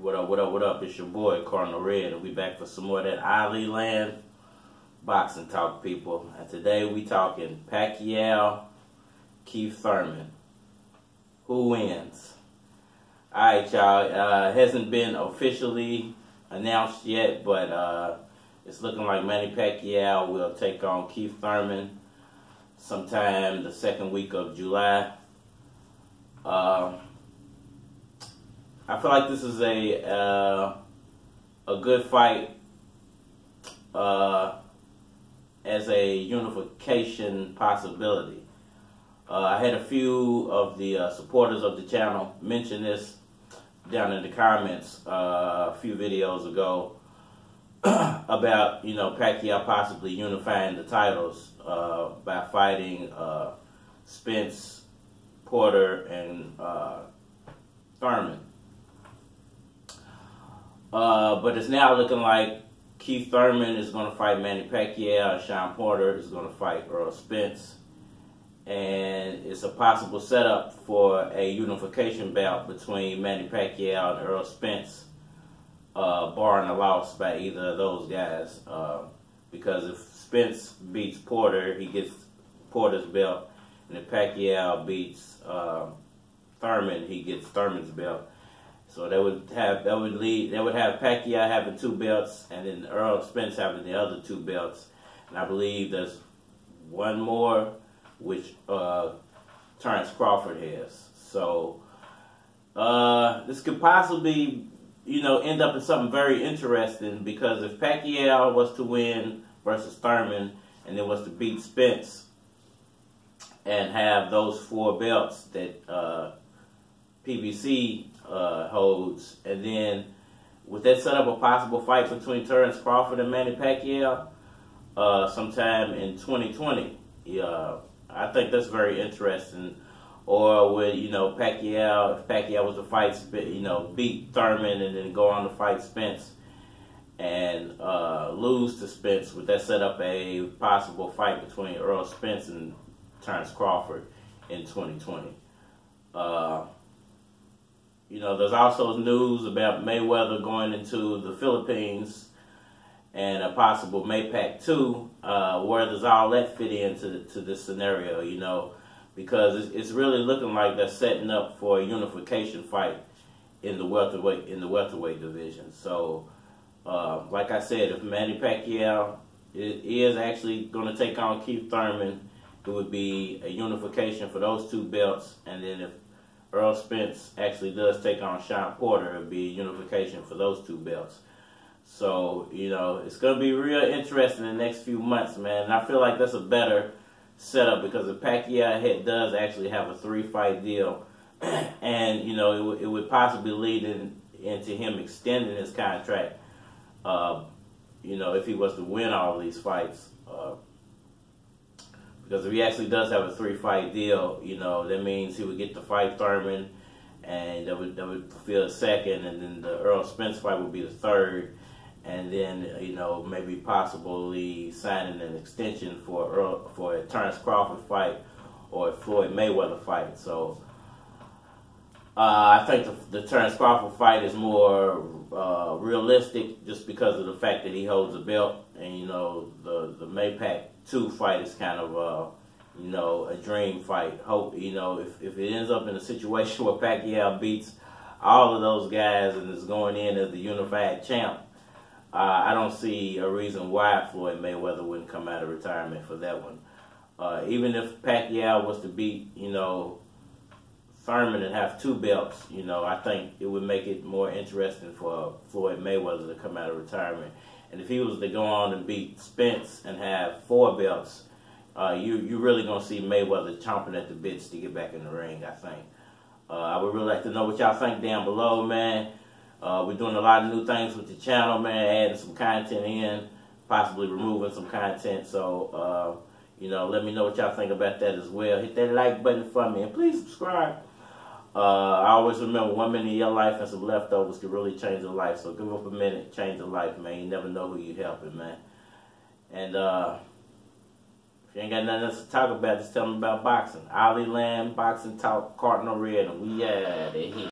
What up, what up, what up? It's your boy, Cardinal Red, and we back for some more of that Ali Land boxing talk, people. And today we talking Pacquiao, Keith Thurman. Who wins? Alright, y'all. Hasn't been officially announced yet, but it's looking like Manny Pacquiao will take on Keith Thurman sometime the second week of July. I feel like this is a good fight as a unification possibility. I had a few of the supporters of the channel mention this down in the comments a few videos ago about, you know, Pacquiao possibly unifying the titles by fighting Spence, Porter, and Thurman. But it's now looking like Keith Thurman is going to fight Manny Pacquiao, and Shawn Porter is going to fight Errol Spence. And it's a possible setup for a unification bout between Manny Pacquiao and Errol Spence, barring a loss by either of those guys. Because if Spence beats Porter, he gets Porter's belt, and if Pacquiao beats Thurman, he gets Thurman's belt. So they would have Pacquiao having 2 belts, and then Errol Spence having the other 2 belts. And I believe there's one more, which Terence Crawford has. So this could possibly, you know, end up in something very interesting, because if Pacquiao was to win versus Thurman, and then was to beat Spence and have those 4 belts that PBC holds, and then would that set up a possible fight between Terence Crawford and Manny Pacquiao sometime in 2020? I think that's very interesting. Or would, you know, Pacquiao, if Pacquiao was to fight, you know, beat Thurman and then go on to fight Spence and lose to Spence, would that set up a possible fight between Errol Spence and Terence Crawford in 2020? You know, there's also news about Mayweather going into the Philippines and a possible Maypac 2. Where does all that fit into this scenario, you know? Because it's really looking like they're setting up for a unification fight in the welterweight division. So, like I said, if Manny Pacquiao is actually going to take on Keith Thurman, it would be a unification for those 2 belts. And then if Errol Spence actually does take on Shawn Porter, it would be a unification for those 2 belts. So, you know, it's going to be real interesting in the next few months, man. And I feel like that's a better setup, because if Pacquiao does actually have a 3-fight deal, and, you know, it would possibly lead into him extending his contract, you know, if he was to win all of these fights. Because if he actually does have a 3-fight deal, you know, that means he would get to fight Thurman, and that would fulfill a 2nd, and then the Errol Spence fight would be the 3rd, and then, you know, maybe possibly signing an extension for a Terence Crawford fight or a Floyd Mayweather fight. So I think the Terence Crawford fight is more realistic, just because of the fact that he holds a belt, and, you know, the Maypac 2 fight is kind of you know, a dream fight. Hope, you know, if it ends up in a situation where Pacquiao beats all of those guys and is going in as the unified champ, I don't see a reason why Floyd Mayweather wouldn't come out of retirement for that one. Even if Pacquiao was to beat, you know, Thurman and have 2 belts, you know, I think it would make it more interesting for Floyd Mayweather to come out of retirement. And if he was to go on and beat Spence and have 4 belts, you're really going to see Mayweather chomping at the bits to get back in the ring, I think. I would really like to know what y'all think down below, man. We're doing a lot of new things with the channel, man, adding some content in, possibly removing some content. So, you know, let me know what y'all think about that as well. Hit that like button for me, and please subscribe. I always remember 1 minute of your life and some leftovers could really change a life. So give up a minute, change a life, man. You never know who you're helping, man. And if you ain't got nothing else to talk about, just tell me about boxing. Ali Land, Boxing Talk, Cardinal Red, and we out of here.